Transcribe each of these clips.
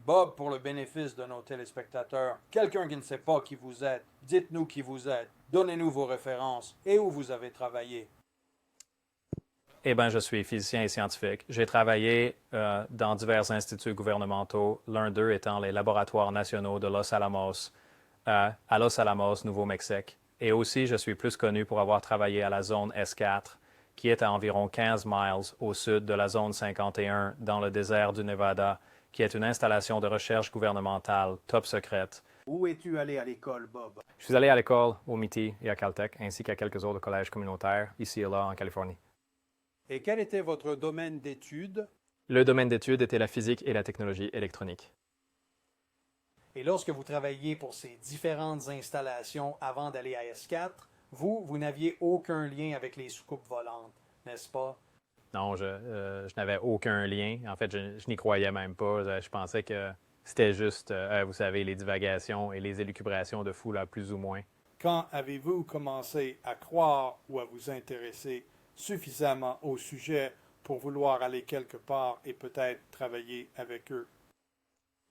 Bob, pour le bénéfice de nos téléspectateurs, quelqu'un qui ne sait pas qui vous êtes, dites-nous qui vous êtes, donnez-nous vos références et où vous avez travaillé. Eh bien, je suis physicien et scientifique. J'ai travaillé dans divers instituts gouvernementaux, l'un d'eux étant les laboratoires nationaux de Los Alamos, à Los Alamos, Nouveau-Mexique. Et aussi, je suis plus connu pour avoir travaillé à la zone S4, qui est à environ 15 miles au sud de la zone 51 dans le désert du Nevada, qui est une installation de recherche gouvernementale top secrète. Où es-tu allé à l'école, Bob? Je suis allé à l'école au MIT et à Caltech, ainsi qu'à quelques autres collèges communautaires, ici et là en Californie. Et quel était votre domaine d'études? Le domaine d'études était la physique et la technologie électronique. Et lorsque vous travailliez pour ces différentes installations avant d'aller à S4, vous n'aviez aucun lien avec les soucoupes volantes, n'est-ce pas? Non, je n'avais aucun lien. En fait, je n'y croyais même pas. Je pensais que c'était juste, vous savez, les divagations et les élucubrations de fou, là, plus ou moins. Quand avez-vous commencé à croire ou à vous intéresser suffisamment au sujet pour vouloir aller quelque part et peut-être travailler avec eux?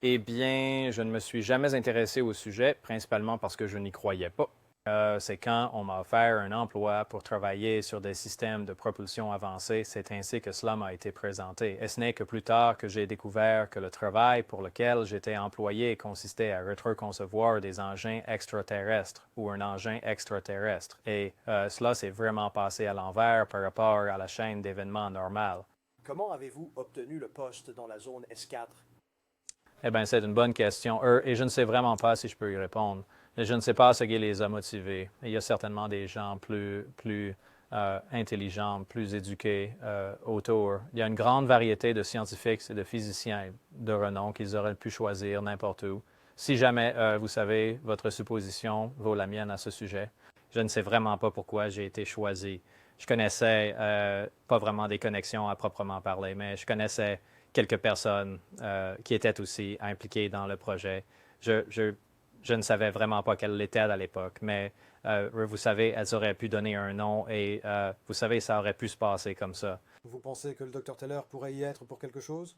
Eh bien, je ne me suis jamais intéressé au sujet, principalement parce que je n'y croyais pas. C'est quand on m'a offert un emploi pour travailler sur des systèmes de propulsion avancés, c'est ainsi que cela m'a été présenté. Et ce n'est que plus tard que j'ai découvert que le travail pour lequel j'étais employé consistait à reconcevoir des engins extraterrestres ou un engin extraterrestre. Et cela s'est vraiment passé à l'envers par rapport à la chaîne d'événements normale. Comment avez-vous obtenu le poste dans la zone S4? Eh bien, c'est une bonne question. Et je ne sais vraiment pas si je peux y répondre. Je ne sais pas ce qui les a motivés. Il y a certainement des gens plus intelligents, plus éduqués autour. Il y a une grande variété de scientifiques et de physiciens de renom qu'ils auraient pu choisir n'importe où. Si jamais, vous savez, votre supposition vaut la mienne à ce sujet, je ne sais vraiment pas pourquoi j'ai été choisi. Je connaissais pas vraiment des connexions à proprement parler, mais je connaissais quelques personnes qui étaient aussi impliquées dans le projet. Je, je, je ne savais vraiment pas quelle était à l'époque, mais vous savez, elles auraient pu donner un nom et vous savez, ça aurait pu se passer comme ça. Vous pensez que le docteur Teller pourrait y être pour quelque chose?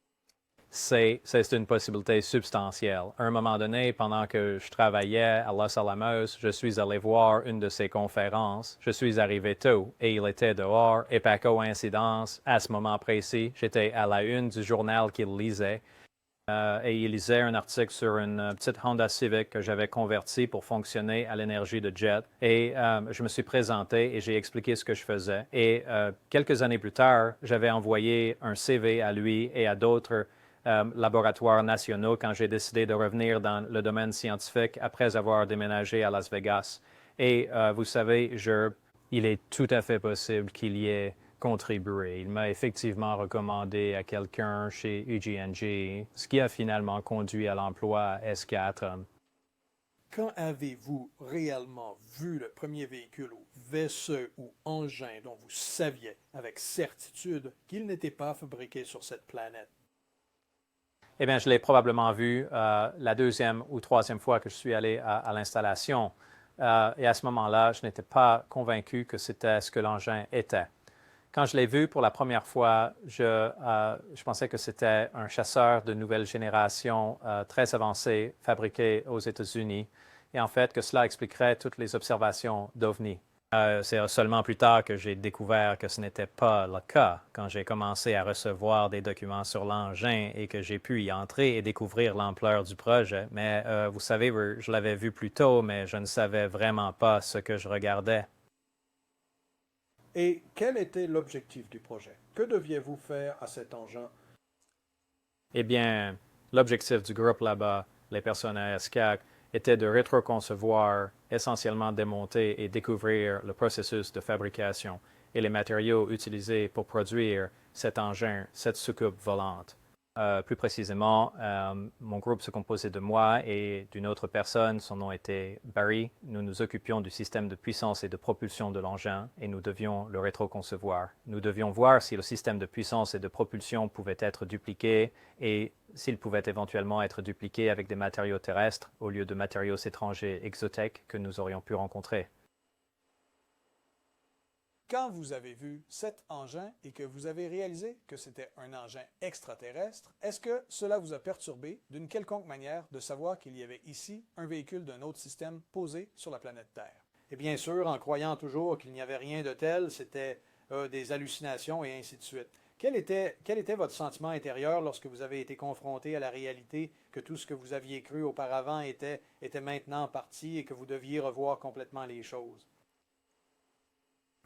C'est une possibilité substantielle. À un moment donné, pendant que je travaillais à Los Alamos, je suis allé voir une de ses conférences. Je suis arrivé tôt et il était dehors et par coïncidence, à ce moment précis, j'étais à la une du journal qu'il lisait. Et il lisait un article sur une petite Honda Civic que j'avais convertie pour fonctionner à l'énergie de jet. Et je me suis présenté et j'ai expliqué ce que je faisais. Et quelques années plus tard, j'avais envoyé un CV à lui et à d'autres laboratoires nationaux quand j'ai décidé de revenir dans le domaine scientifique après avoir déménagé à Las Vegas. Et vous savez, il est tout à fait possible qu'il y ait contribué. Il m'a effectivement recommandé à quelqu'un chez UGNG, ce qui a finalement conduit à l'emploi à S4. Quand avez-vous réellement vu le premier véhicule ou vaisseau ou engin dont vous saviez avec certitude qu'il n'était pas fabriqué sur cette planète? Eh bien, je l'ai probablement vu la deuxième ou troisième fois que je suis allé à l'installation. Et à ce moment-là, je n'étais pas convaincu que c'était ce que l'engin était. Quand je l'ai vu pour la première fois, je pensais que c'était un chasseur de nouvelle génération très avancé, fabriqué aux États-Unis, et en fait que cela expliquerait toutes les observations d'OVNI. C'est seulement plus tard que j'ai découvert que ce n'était pas le cas, quand j'ai commencé à recevoir des documents sur l'engin et que j'ai pu y entrer et découvrir l'ampleur du projet. Mais vous savez, je l'avais vu plus tôt, mais je ne savais vraiment pas ce que je regardais. Et quel était l'objectif du projet? Que deviez-vous faire à cet engin? Eh bien, l'objectif du groupe là-bas, les personnes à SCAC, était de rétroconcevoir, essentiellement démonter et découvrir le processus de fabrication et les matériaux utilisés pour produire cet engin, cette soucoupe volante. Plus précisément, mon groupe se composait de moi et d'une autre personne, son nom était Barry. Nous nous occupions du système de puissance et de propulsion de l'engin et nous devions le rétroconcevoir. Nous devions voir si le système de puissance et de propulsion pouvait être dupliqué et s'il pouvait éventuellement être dupliqué avec des matériaux terrestres au lieu de matériaux étrangers exotech que nous aurions pu rencontrer. Quand vous avez vu cet engin et que vous avez réalisé que c'était un engin extraterrestre, est-ce que cela vous a perturbé d'une quelconque manière de savoir qu'il y avait ici un véhicule d'un autre système posé sur la planète Terre? Et bien sûr, en croyant toujours qu'il n'y avait rien de tel, c'était des hallucinations et ainsi de suite. Quel était votre sentiment intérieur lorsque vous avez été confronté à la réalité que tout ce que vous aviez cru auparavant était maintenant parti et que vous deviez revoir complètement les choses?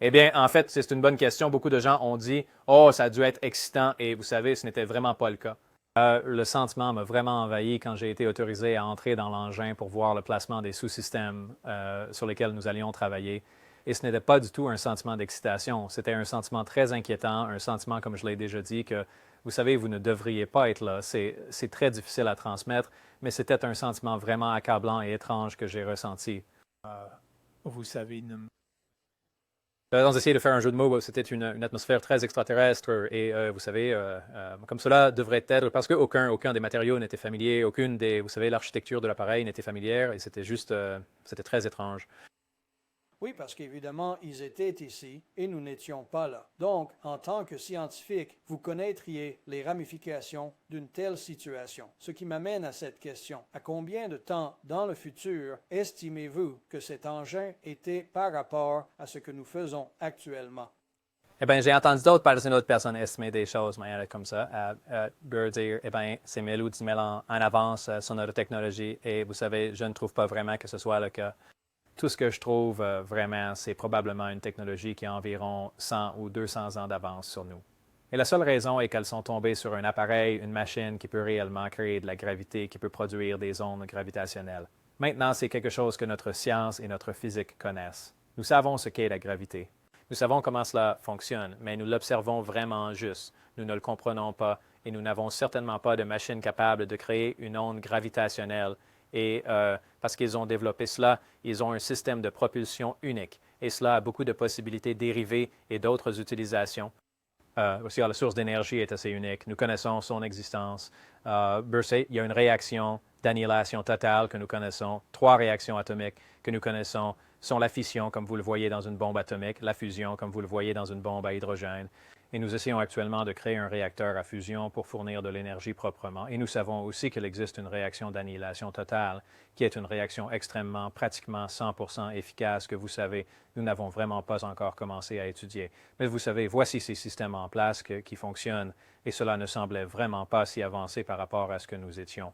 Eh bien, en fait, c'est une bonne question. Beaucoup de gens ont dit « Oh, ça a dû être excitant » et vous savez, ce n'était vraiment pas le cas. Le sentiment m'a vraiment envahi quand j'ai été autorisé à entrer dans l'engin pour voir le placement des sous-systèmes sur lesquels nous allions travailler. Et ce n'était pas du tout un sentiment d'excitation. C'était un sentiment très inquiétant, un sentiment, comme je l'ai déjà dit, que vous savez, vous ne devriez pas être là. C'est très difficile à transmettre, mais c'était un sentiment vraiment accablant et étrange que j'ai ressenti. Vous savez, On essayé de faire un jeu de mots, c'était une atmosphère très extraterrestre et vous savez, comme cela devrait être, parce qu'aucun des matériaux n'était familier, aucune des, vous savez, l'architecture de l'appareil n'était familière et c'était juste, c'était très étrange. Oui, parce qu'évidemment, ils étaient ici et nous n'étions pas là. Donc, en tant que scientifique, vous connaîtriez les ramifications d'une telle situation. Ce qui m'amène à cette question. À combien de temps dans le futur estimez-vous que cet engin était par rapport à ce que nous faisons actuellement? Eh bien, j'ai entendu d'autres personnes estimer des choses manière comme ça. Dire, eh bien, c'est 1000 ou 10 000 ans en avance sur notre technologie et vous savez, je ne trouve pas vraiment que ce soit le cas. Tout ce que je trouve vraiment, c'est probablement une technologie qui a environ 100 ou 200 ans d'avance sur nous. Et la seule raison est qu'elles sont tombées sur un appareil, une machine qui peut réellement créer de la gravité, qui peut produire des ondes gravitationnelles. Maintenant, c'est quelque chose que notre science et notre physique connaissent. Nous savons ce qu'est la gravité. Nous savons comment cela fonctionne, mais nous l'observons vraiment juste. Nous ne le comprenons pas et nous n'avons certainement pas de machine capable de créer une onde gravitationnelle. Et parce qu'ils ont développé cela, ils ont un système de propulsion unique. Et cela a beaucoup de possibilités dérivées et d'autres utilisations. Aussi, la source d'énergie est assez unique. Nous connaissons son existence. Il y a une réaction d'annihilation totale que nous connaissons. 3 réactions atomiques que nous connaissons sont la fission, comme vous le voyez dans une bombe atomique, la fusion, comme vous le voyez dans une bombe à hydrogène. Et nous essayons actuellement de créer un réacteur à fusion pour fournir de l'énergie proprement. Et nous savons aussi qu'il existe une réaction d'annihilation totale, qui est une réaction extrêmement, pratiquement 100% efficace que vous savez, nous n'avons vraiment pas encore commencé à étudier. Mais vous savez, voici ces systèmes en place qui fonctionnent, et cela ne semblait vraiment pas si avancé par rapport à ce que nous étions.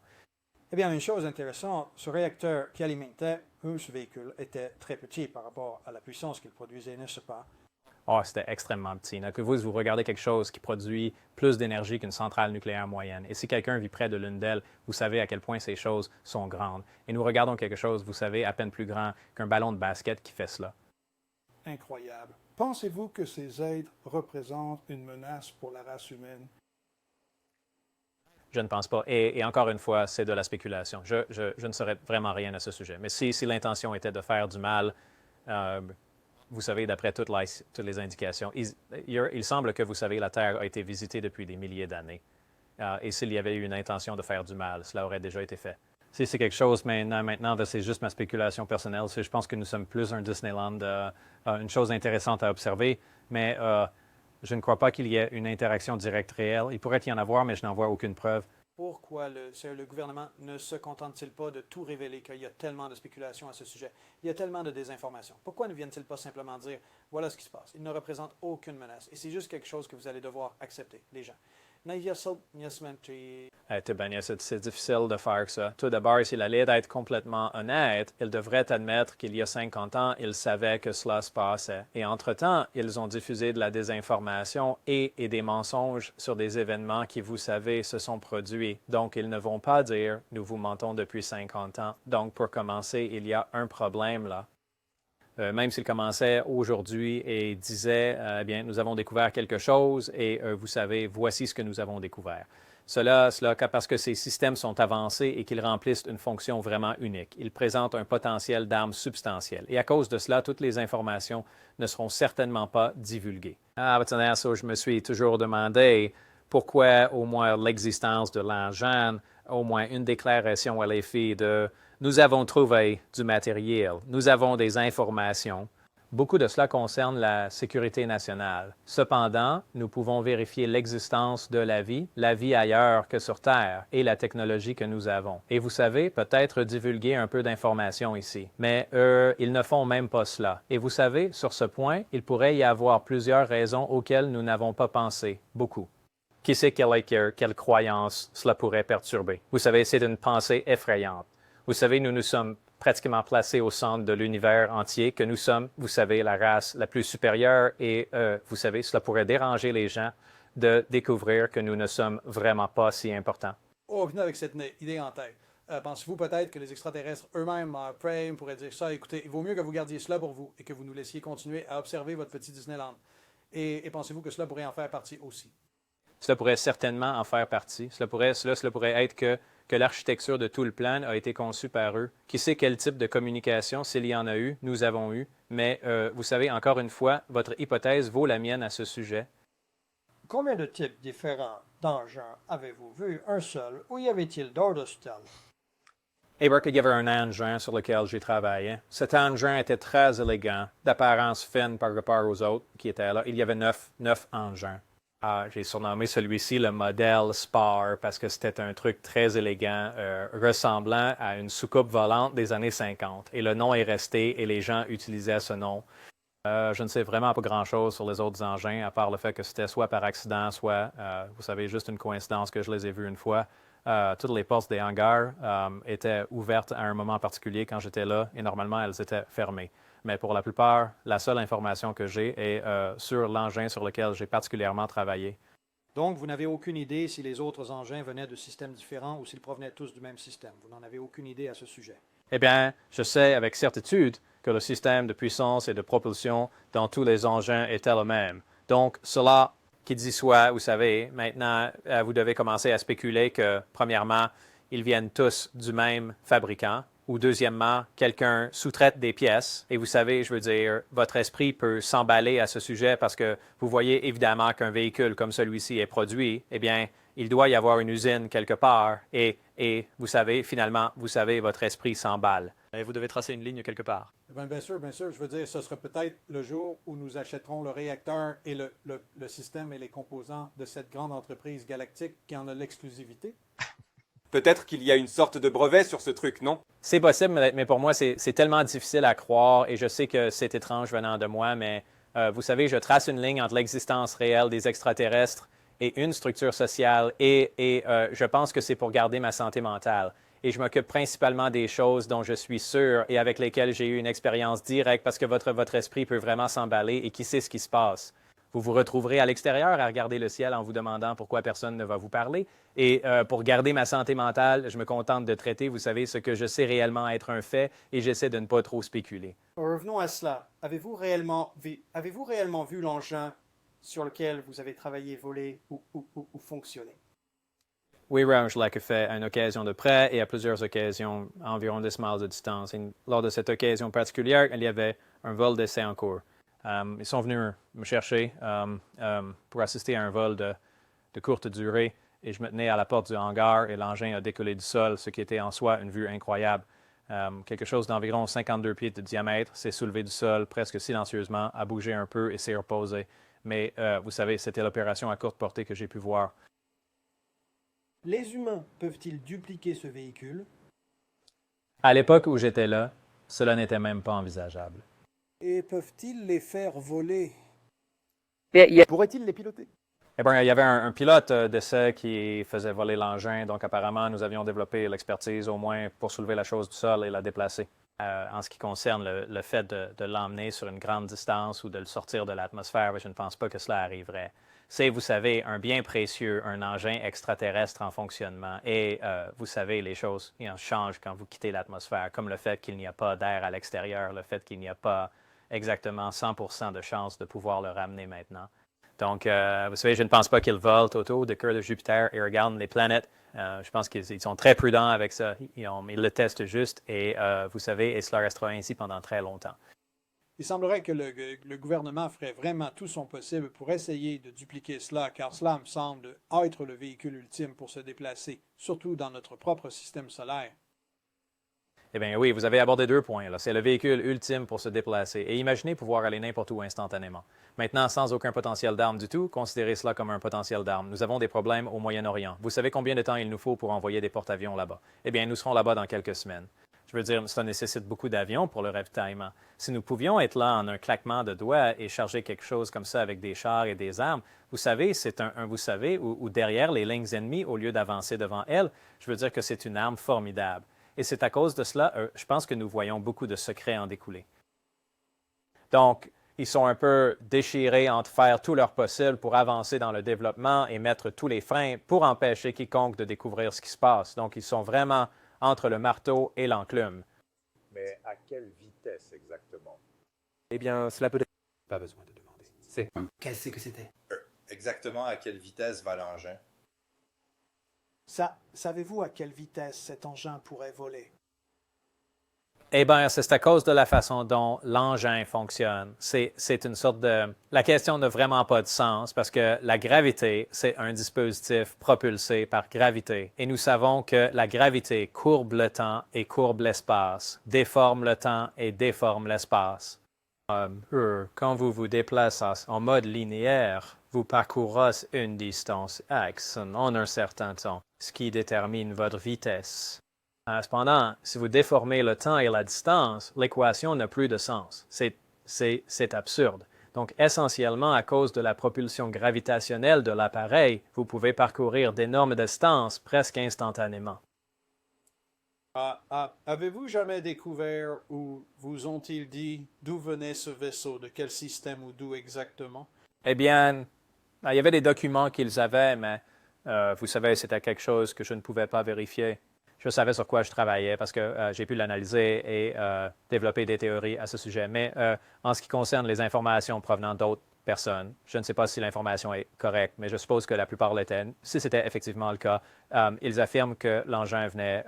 Eh bien, une chose intéressante, ce réacteur qui alimentait ce véhicule était très petit par rapport à la puissance qu'il produisait, n'est-ce pas? Oh, c'était extrêmement petit. Que vous regardez quelque chose qui produit plus d'énergie qu'une centrale nucléaire moyenne. Et si quelqu'un vit près de l'une d'elles, vous savez à quel point ces choses sont grandes. Et nous regardons quelque chose, vous savez, à peine plus grand qu'un ballon de basket qui fait cela. Incroyable. Pensez-vous que ces êtres représentent une menace pour la race humaine? Je ne pense pas. Et encore une fois, c'est de la spéculation. Je ne saurais vraiment rien à ce sujet. Mais si l'intention était de faire du mal, vous savez, d'après toutes les indications, il semble que, vous savez, la Terre a été visitée depuis des milliers d'années. Et s'il y avait eu une intention de faire du mal, cela aurait déjà été fait. Si c'est quelque chose maintenant, c'est juste ma spéculation personnelle. Je pense que nous sommes plus un Disneyland, une chose intéressante à observer, mais je ne crois pas qu'il y ait une interaction directe réelle. Il pourrait y en avoir, mais je n'en vois aucune preuve. Pourquoi le gouvernement ne se contente-t-il pas de tout révéler, qu'il y a tellement de spéculations à ce sujet? Il y a tellement de désinformation. Pourquoi ne viennent-ils pas simplement dire « voilà ce qui se passe ». Ils ne représentent aucune menace. Et c'est juste quelque chose que vous allez devoir accepter, les gens. C'est difficile de faire ça. Tout d'abord, s'il allait être complètement honnête, il devrait admettre qu'il y a 50 ans, il savait que cela se passait. Et entre-temps, ils ont diffusé de la désinformation et des mensonges sur des événements qui, vous savez, se sont produits. Donc, ils ne vont pas dire « nous vous mentons depuis 50 ans ». Donc, pour commencer, il y a un problème là. Même s'il commençait aujourd'hui et disait eh bien, nous avons découvert quelque chose et vous savez, voici ce que nous avons découvert. Cela parce que ces systèmes sont avancés et qu'ils remplissent une fonction vraiment unique. Ils présentent un potentiel d'armes substantielles. Et à cause de cela, toutes les informations ne seront certainement pas divulguées. Je me suis toujours demandé pourquoi au moins l'existence de l'engin, au moins une déclaration à l'effet de « nous avons trouvé du matériel, nous avons des informations, Beaucoup de cela concerne la sécurité nationale. Cependant, nous pouvons vérifier l'existence de la vie ailleurs que sur Terre et la technologie que nous avons. Et vous savez, peut-être divulguer un peu d'informations ici. Mais ils ne font même pas cela. Et vous savez, sur ce point, il pourrait y avoir plusieurs raisons auxquelles nous n'avons pas pensé. Beaucoup. Qui sait quelle croyance cela pourrait perturber? Vous savez, c'est une pensée effrayante. Vous savez, nous nous sommes pratiquement placés au centre de l'univers entier, que nous sommes, vous savez, la race la plus supérieure et, vous savez, cela pourrait déranger les gens de découvrir que nous ne sommes vraiment pas si importants. Venez avec cette idée en tête. Pensez-vous peut-être que les extraterrestres eux-mêmes, Prime pourrait dire ça, écoutez, il vaut mieux que vous gardiez cela pour vous et que vous nous laissiez continuer à observer votre petit Disneyland. Et pensez-vous que cela pourrait en faire partie aussi? Cela pourrait certainement en faire partie. Cela pourrait être que l'architecture de tout le plan a été conçue par eux. Qui sait quel type de communication, s'il y en a eu, nous avons eu. Mais vous savez, encore une fois, votre hypothèse vaut la mienne à ce sujet. Combien de types différents d'engins avez-vous vu? Un seul? Ou y avait-il d'autres styles? Il y avait un engin sur lequel j'ai travaillé. Cet engin était très élégant, d'apparence fine par rapport aux autres qui étaient là. Il y avait neuf engins. J'ai surnommé celui-ci le modèle Spar parce que c'était un truc très élégant, ressemblant à une soucoupe volante des années 50. Et le nom est resté et les gens utilisaient ce nom. Je ne sais vraiment pas grand-chose sur les autres engins, à part le fait que c'était soit par accident, soit, vous savez, juste une coïncidence que je les ai vus une fois. Toutes les portes des hangars étaient ouvertes à un moment particulier quand j'étais là et normalement, elles étaient fermées. Mais pour la plupart, la seule information que j'ai est sur l'engin sur lequel j'ai particulièrement travaillé. Donc, vous n'avez aucune idée si les autres engins venaient de systèmes différents ou s'ils provenaient tous du même système. Vous n'en avez aucune idée à ce sujet. Eh bien, je sais avec certitude que le système de puissance et de propulsion dans tous les engins était le même. Donc, cela qui dit soit, vous savez, maintenant, vous devez commencer à spéculer que, premièrement, ils viennent tous du même fabricant, ou deuxièmement, quelqu'un sous-traite des pièces. Et vous savez, je veux dire, votre esprit peut s'emballer à ce sujet parce que vous voyez évidemment qu'un véhicule comme celui-ci est produit. Eh bien, il doit y avoir une usine quelque part et vous savez, finalement, votre esprit s'emballe. Et vous devez tracer une ligne quelque part. Bien sûr, je veux dire, ce sera peut-être le jour où nous achèterons le réacteur et le système et les composants de cette grande entreprise galactique qui en a l'exclusivité. Peut-être qu'il y a une sorte de brevet sur ce truc, non? C'est possible, mais pour moi, c'est tellement difficile à croire et je sais que c'est étrange venant de moi, mais vous savez, je trace une ligne entre l'existence réelle des extraterrestres et une structure sociale et je pense que c'est pour garder ma santé mentale. Et je m'occupe principalement des choses dont je suis sûr et avec lesquelles j'ai eu une expérience directe parce que votre esprit peut vraiment s'emballer et qui sait ce qui se passe. Vous vous retrouverez à l'extérieur à regarder le ciel en vous demandant pourquoi personne ne va vous parler. Et pour garder ma santé mentale, je me contente de traiter, vous savez, ce que je sais réellement être un fait et j'essaie de ne pas trop spéculer. Revenons à cela. Avez-vous réellement vu l'engin sur lequel vous avez travaillé, volé ou fonctionné? Oui, Ron, je l'ai fait à une occasion de près et à plusieurs occasions à environ 10 miles de distance. Et lors de cette occasion particulière, il y avait un vol d'essai en cours. Ils sont venus me chercher pour assister à un vol de courte durée et je me tenais à la porte du hangar et l'engin a décollé du sol, ce qui était en soi une vue incroyable. Quelque chose d'environ 52 pieds de diamètre s'est soulevé du sol presque silencieusement, a bougé un peu et s'est reposé. Mais vous savez, c'était l'opération à courte portée que j'ai pu voir. Les humains peuvent-ils dupliquer ce véhicule? À l'époque où j'étais là, cela n'était même pas envisageable. Et peuvent-ils les faire voler? Pourrait-il les piloter? Eh bien, il y avait un pilote d'essai qui faisait voler l'engin, donc apparemment, nous avions développé l'expertise au moins pour soulever la chose du sol et la déplacer. En ce qui concerne le fait de l'emmener sur une grande distance ou de le sortir de l'atmosphère, je ne pense pas que cela arriverait. C'est, vous savez, un bien précieux, un engin extraterrestre en fonctionnement. Et vous savez, les choses changent quand vous quittez l'atmosphère, comme le fait qu'il n'y a pas d'air à l'extérieur, le fait qu'il n'y a pas exactement 100% de chances de pouvoir le ramener maintenant. Donc, vous savez, je ne pense pas qu'ils volent autour du cœur de Jupiter et regardent les planètes. Je pense qu'ils sont très prudents avec ça. Ils le testent juste et vous savez, et cela restera ainsi pendant très longtemps. Il semblerait que le gouvernement ferait vraiment tout son possible pour essayer de dupliquer cela, car cela me semble être le véhicule ultime pour se déplacer, surtout dans notre propre système solaire. Eh bien oui, vous avez abordé 2 points, là. C'est le véhicule ultime pour se déplacer. Et imaginez pouvoir aller n'importe où instantanément. Maintenant, sans aucun potentiel d'arme du tout, considérez cela comme un potentiel d'arme. Nous avons des problèmes au Moyen-Orient. Vous savez combien de temps il nous faut pour envoyer des porte-avions là-bas? Eh bien, nous serons là-bas dans quelques semaines. Je veux dire, ça nécessite beaucoup d'avions pour le ravitaillement. Si nous pouvions être là en un claquement de doigts et charger quelque chose comme ça avec des chars et des armes, vous savez, c'est vous savez, ou derrière les lignes ennemies, au lieu d'avancer devant elles, je veux dire que c'est une arme formidable. Et c'est à cause de cela, je pense que nous voyons beaucoup de secrets en découler. Donc, ils sont un peu déchirés entre faire tout leur possible pour avancer dans le développement et mettre tous les freins pour empêcher quiconque de découvrir ce qui se passe. Donc, ils sont vraiment entre le marteau et l'enclume. Mais à quelle vitesse exactement? Eh bien, cela peut être... Pas besoin de demander. C'est... Qu'est-ce que c'était? Exactement à quelle vitesse va l'engin? Savez-vous à quelle vitesse cet engin pourrait voler? Eh bien, c'est à cause de la façon dont l'engin fonctionne. C'est une sorte de... La question n'a vraiment pas de sens parce que la gravité, c'est un dispositif propulsé par gravité. Et nous savons que la gravité courbe le temps et courbe l'espace, déforme le temps et déforme l'espace. Quand vous vous déplacez en mode linéaire, vous parcourez une distance x en un certain temps, ce qui détermine votre vitesse. Cependant, si vous déformez le temps et la distance, l'équation n'a plus de sens. C'est absurde. Donc, essentiellement, à cause de la propulsion gravitationnelle de l'appareil, vous pouvez parcourir d'énormes distances presque instantanément. Avez-vous jamais découvert ou vous ont-ils dit d'où venait ce vaisseau, de quel système ou d'où exactement? Eh bien, il y avait des documents qu'ils avaient, mais vous savez, c'était quelque chose que je ne pouvais pas vérifier. Je savais sur quoi je travaillais parce que j'ai pu l'analyser et développer des théories à ce sujet. Mais en ce qui concerne les informations provenant d'autres personnes, je ne sais pas si l'information est correcte, mais je suppose que la plupart l'étaient. Si c'était effectivement le cas, ils affirment que l'engin venait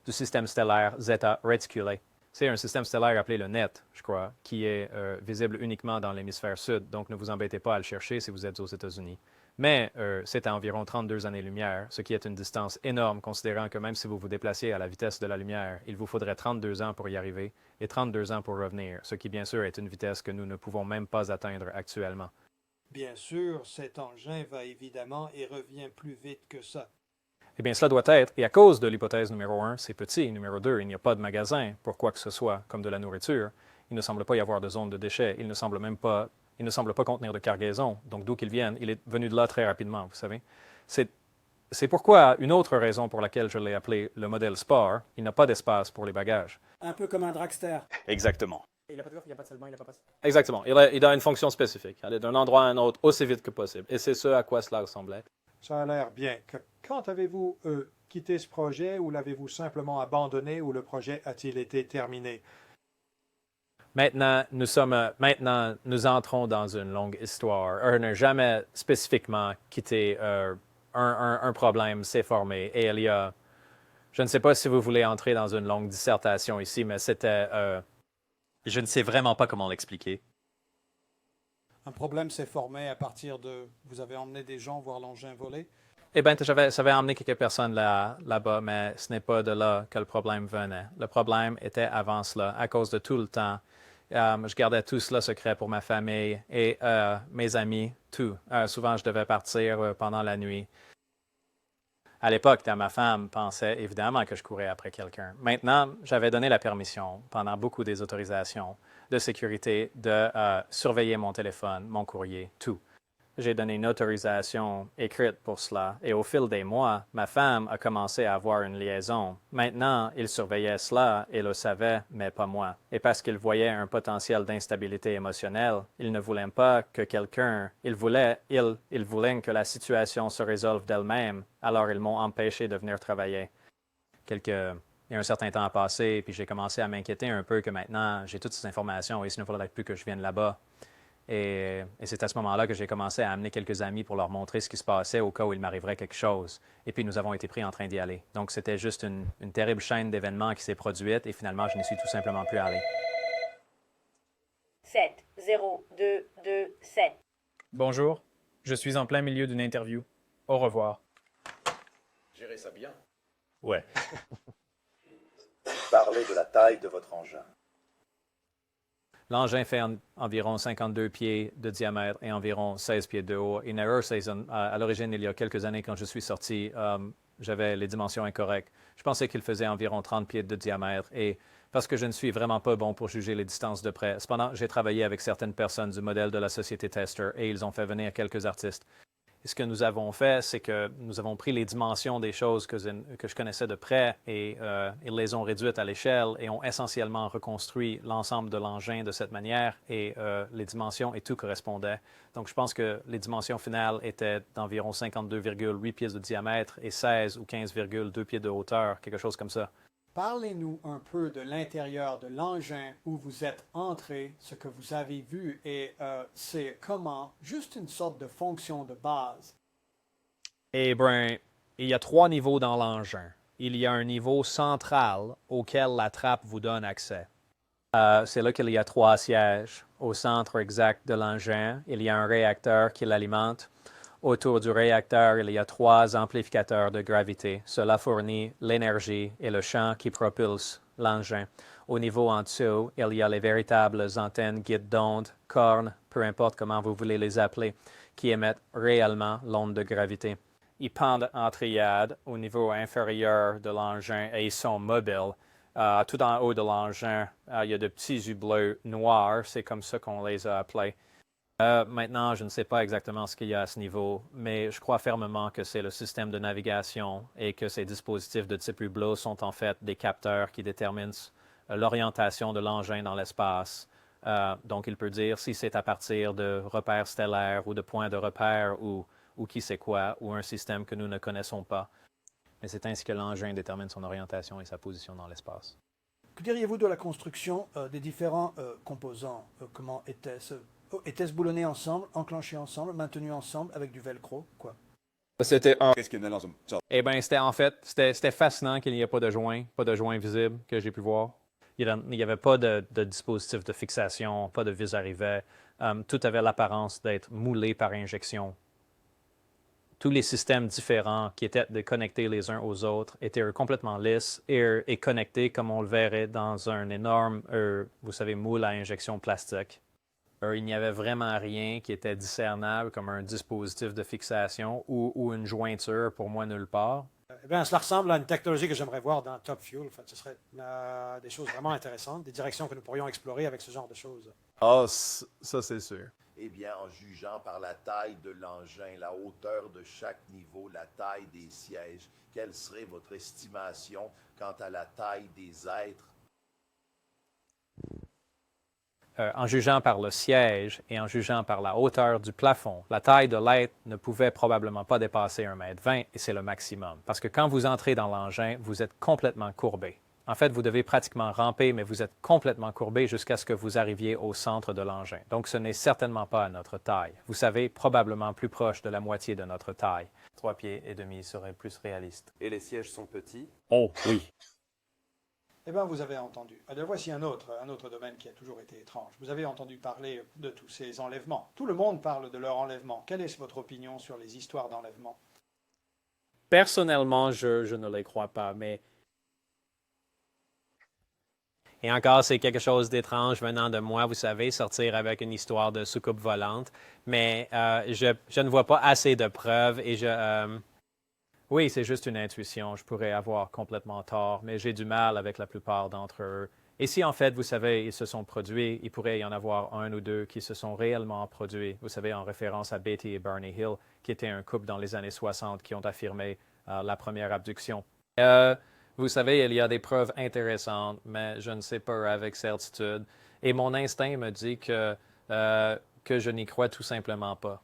du système stellaire Zeta Reticuli. C'est un système stellaire appelé le NET, je crois, qui est visible uniquement dans l'hémisphère sud. Donc, ne vous embêtez pas à le chercher si vous êtes aux États-Unis. Mais c'est à environ 32 années-lumière, ce qui est une distance énorme, considérant que même si vous vous déplaciez à la vitesse de la lumière, il vous faudrait 32 ans pour y arriver et 32 ans pour revenir, ce qui bien sûr est une vitesse que nous ne pouvons même pas atteindre actuellement. Bien sûr, cet engin va évidemment et revient plus vite que ça. Eh bien, cela doit être, et à cause de l'hypothèse numéro 1, c'est petit, numéro 2, il n'y a pas de magasin pour quoi que ce soit, comme de la nourriture. Il ne semble pas y avoir de zone de déchets, il ne semble pas contenir de cargaison, donc d'où qu'il vienne, il est venu de là très rapidement, vous savez. C'est pourquoi, une autre raison pour laquelle je l'ai appelé le modèle Spar, il n'a pas d'espace pour les bagages. Un peu comme un dragster. Exactement. Il n'a pas de coffre, il n'y a pas de salement, il n'a pas de passe. Exactement. Il a une fonction spécifique, aller d'un endroit à un autre aussi vite que possible. Et c'est ce à quoi cela ressemblait. Ça a l'air bien. Quand avez-vous quitté ce projet ou l'avez-vous simplement abandonné ou le projet a-t-il été terminé? Maintenant, nous entrons dans une longue histoire. On n'a jamais spécifiquement quitté un problème s'est formé. Et il y a, je ne sais pas si vous voulez entrer dans une longue dissertation ici, mais c'était... Je ne sais vraiment pas comment l'expliquer. Un problème s'est formé à partir de... Vous avez emmené des gens voir l'engin voler? Eh bien, j'avais emmené quelques personnes là-bas, mais ce n'est pas de là que le problème venait. Le problème était avant cela, à cause de tout le temps. Je gardais tout cela secret pour ma famille et mes amis, tout. Souvent, je devais partir pendant la nuit. À l'époque, ma femme pensait évidemment que je courais après quelqu'un. Maintenant, j'avais donné la permission, pendant beaucoup des autorisations de sécurité, de surveiller mon téléphone, mon courrier, tout. J'ai donné une autorisation écrite pour cela, et au fil des mois, ma femme a commencé à avoir une liaison. Maintenant, il surveillait cela et le savait, mais pas moi. Et parce qu'il voyait un potentiel d'instabilité émotionnelle, il ne voulait pas que quelqu'un... Il voulait que la situation se résolve d'elle-même, alors ils m'ont empêché de venir travailler. Il y a un certain temps a passé, puis j'ai commencé à m'inquiéter un peu que maintenant, j'ai toutes ces informations et il ne faudrait plus que je vienne là-bas. Et c'est à ce moment-là que j'ai commencé à amener quelques amis pour leur montrer ce qui se passait au cas où il m'arriverait quelque chose. Et puis, nous avons été pris en train d'y aller. Donc, c'était juste une terrible chaîne d'événements qui s'est produite et finalement, je n'y suis tout simplement plus allé. 7 0 2 2 7. Bonjour, je suis en plein milieu d'une interview. Au revoir. Gérez ça bien. Ouais. Par parler de la taille de votre engin. L'engin fait environ 52 pieds de diamètre et environ 16 pieds de haut. In error season, à l'origine, il y a quelques années, quand je suis sorti, j'avais les dimensions incorrectes. Je pensais qu'il faisait environ 30 pieds de diamètre et parce que je ne suis vraiment pas bon pour juger les distances de près. Cependant, j'ai travaillé avec certaines personnes du modèle de la société Tester et ils ont fait venir quelques artistes. Et ce que nous avons fait, c'est que nous avons pris les dimensions des choses que je connaissais de près et ils les ont réduites à l'échelle et ont essentiellement reconstruit l'ensemble de l'engin de cette manière et les dimensions et tout correspondait. Donc, je pense que les dimensions finales étaient d'environ 52,8 pieds de diamètre et 16 ou 15,2 pieds de hauteur, quelque chose comme ça. Parlez-nous un peu de l'intérieur de l'engin où vous êtes entré, ce que vous avez vu et c'est comment, juste une sorte de fonction de base. Eh bien, il y a 3 niveaux dans l'engin. Il y a un niveau central auquel la trappe vous donne accès. C'est là qu'il y a 3 sièges. Au centre exact de l'engin, il y a un réacteur qui l'alimente. Autour du réacteur, il y a 3 amplificateurs de gravité. Cela fournit l'énergie et le champ qui propulse l'engin. Au niveau en dessous, il y a les véritables antennes guides d'onde, cornes, peu importe comment vous voulez les appeler, qui émettent réellement l'onde de gravité. Ils pendent en triade au niveau inférieur de l'engin et ils sont mobiles. Tout en haut de l'engin, il y a de petits hublots noirs, c'est comme ça qu'on les a appelés. Maintenant, je ne sais pas exactement ce qu'il y a à ce niveau, mais je crois fermement que c'est le système de navigation et que ces dispositifs de type hublot sont en fait des capteurs qui déterminent l'orientation de l'engin dans l'espace. Donc, il peut dire si c'est à partir de repères stellaires ou de points de repère ou qui sait quoi, ou un système que nous ne connaissons pas. Mais c'est ainsi que l'engin détermine son orientation et sa position dans l'espace. Que diriez-vous de la construction des différents composants? Comment était-ce? Était-ce boulonné ensemble, enclenché ensemble, maintenu ensemble avec du velcro, quoi? Eh bien, c'était fascinant qu'il n'y ait pas de joint visible que j'ai pu voir. Il n'y avait pas de dispositif de fixation, pas de vis à rivet. Tout avait l'apparence d'être moulé par injection. Tous les systèmes différents qui étaient connectés les uns aux autres étaient complètement lisses et connectés comme on le verrait dans un énorme, vous savez, moule à injection plastique. Il n'y avait vraiment rien qui était discernable comme un dispositif de fixation ou une jointure pour moi nulle part. Eh bien, cela ressemble à une technologie que j'aimerais voir dans Top Fuel. En fait, ce serait des choses vraiment intéressantes, des directions que nous pourrions explorer avec ce genre de choses. Ah, ça c'est sûr. Eh bien, en jugeant par la taille de l'engin, la hauteur de chaque niveau, la taille des sièges, quelle serait votre estimation quant à la taille des êtres? En jugeant par le siège et en jugeant par la hauteur du plafond, la taille de l'être ne pouvait probablement pas dépasser 1,20 m et c'est le maximum. Parce que quand vous entrez dans l'engin, vous êtes complètement courbé. En fait, vous devez pratiquement ramper, mais vous êtes complètement courbé jusqu'à ce que vous arriviez au centre de l'engin. Donc, ce n'est certainement pas à notre taille. Vous savez, probablement plus proche de la moitié de notre taille. 3 pieds et demi serait plus réaliste. Et les sièges sont petits? Oh, oui. Eh bien, vous avez entendu. Alors, voici un autre domaine qui a toujours été étrange. Vous avez entendu parler de tous ces enlèvements. Tout le monde parle de leur enlèvement. Quelle est votre opinion sur les histoires d'enlèvement? Personnellement, je ne les crois pas, mais... Et encore, c'est quelque chose d'étrange venant de moi, vous savez, sortir avec une histoire de soucoupe volante. Mais je ne vois pas assez de preuves et oui, c'est juste une intuition. Je pourrais avoir complètement tort, mais j'ai du mal avec la plupart d'entre eux. Et si en fait, vous savez, ils se sont produits, il pourrait y en avoir un ou deux qui se sont réellement produits, vous savez, en référence à Betty et Barney Hill, qui étaient un couple dans les années 60 qui ont affirmé la première abduction. Vous savez, il y a des preuves intéressantes, mais je ne sais pas avec certitude. Et mon instinct me dit que je n'y crois tout simplement pas.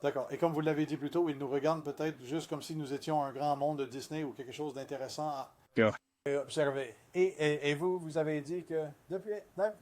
D'accord. Et comme vous l'avez dit plus tôt, ils nous regardent peut-être juste comme si nous étions un grand monde de Disney ou quelque chose d'intéressant à observer. Et vous, vous avez dit que depuis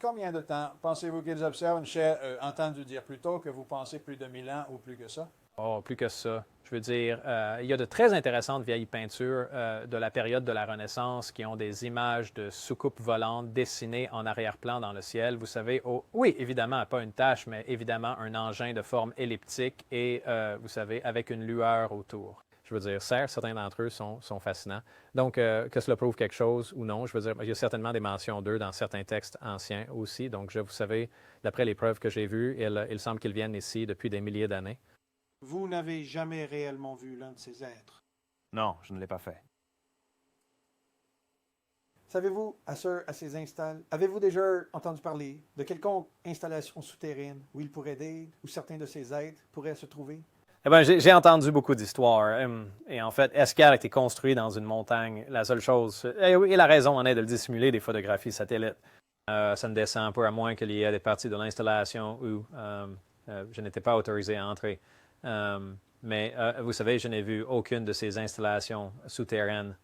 combien de temps pensez-vous qu'ils observent? J'ai entendu dire plus tôt que vous pensez plus de 1000 ans ou plus que ça. Oh, plus que ça. Je veux dire, il y a de très intéressantes vieilles peintures de la période de la Renaissance qui ont des images de soucoupes volantes dessinées en arrière-plan dans le ciel. Vous savez, oui, évidemment, pas une tache, mais évidemment un engin de forme elliptique et, vous savez, avec une lueur autour. Je veux dire, certes, certains d'entre eux sont fascinants. Donc, que cela prouve quelque chose ou non, je veux dire, il y a certainement des mentions d'eux dans certains textes anciens aussi. Donc, vous savez, d'après les preuves que j'ai vues, il semble qu'ils viennent ici depuis des milliers d'années. Vous n'avez jamais réellement vu l'un de ces êtres. Non, je ne l'ai pas fait. Savez-vous, avez-vous déjà entendu parler de quelconque installation souterraine où il pourrait être, où certains de ces êtres pourraient se trouver? Eh bien, j'ai entendu beaucoup d'histoires. Et en fait, Escar a été construit dans une montagne. La seule chose, et la raison en est de le dissimuler des photographies satellites. Ça ne descend pas à moins qu'il y ait des parties de l'installation où je n'étais pas autorisé à entrer. Mais vous savez, je n'ai vu aucune de ces installations souterraines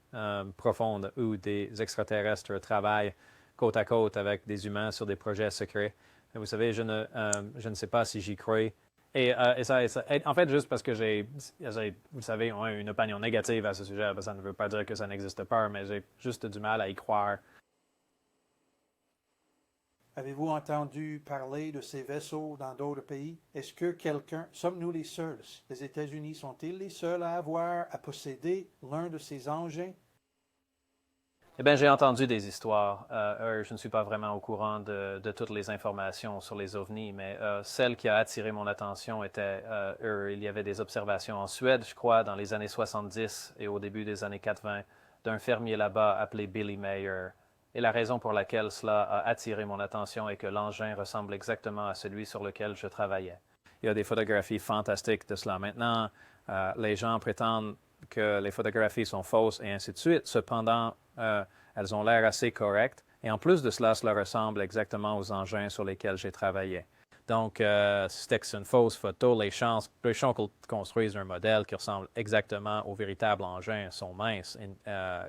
profondes où des extraterrestres travaillent côte à côte avec des humains sur des projets secrets. Et vous savez, je ne sais pas si j'y crois. En fait, juste parce que vous savez, une opinion négative à ce sujet, ça ne veut pas dire que ça n'existe pas, mais j'ai juste du mal à y croire. Avez-vous entendu parler de ces vaisseaux dans d'autres pays? Est-ce que sommes-nous les seuls? Les États-Unis sont-ils les seuls à posséder l'un de ces engins? Eh bien, j'ai entendu des histoires. Je ne suis pas vraiment au courant de toutes les informations sur les ovnis, mais celle qui a attiré mon attention était, il y avait des observations en Suède, je crois, dans les années 70 et au début des années 80, d'un fermier là-bas appelé Billy Mayer. Et la raison pour laquelle cela a attiré mon attention est que l'engin ressemble exactement à celui sur lequel je travaillais. Il y a des photographies fantastiques de cela. Maintenant, les gens prétendent que les photographies sont fausses et ainsi de suite. Cependant, elles ont l'air assez correctes. Et en plus de cela, cela ressemble exactement aux engins sur lesquels j'ai travaillé. Donc, si c'est une fausse photo, les chances qu'on construise un modèle qui ressemble exactement au véritable engin sont minces.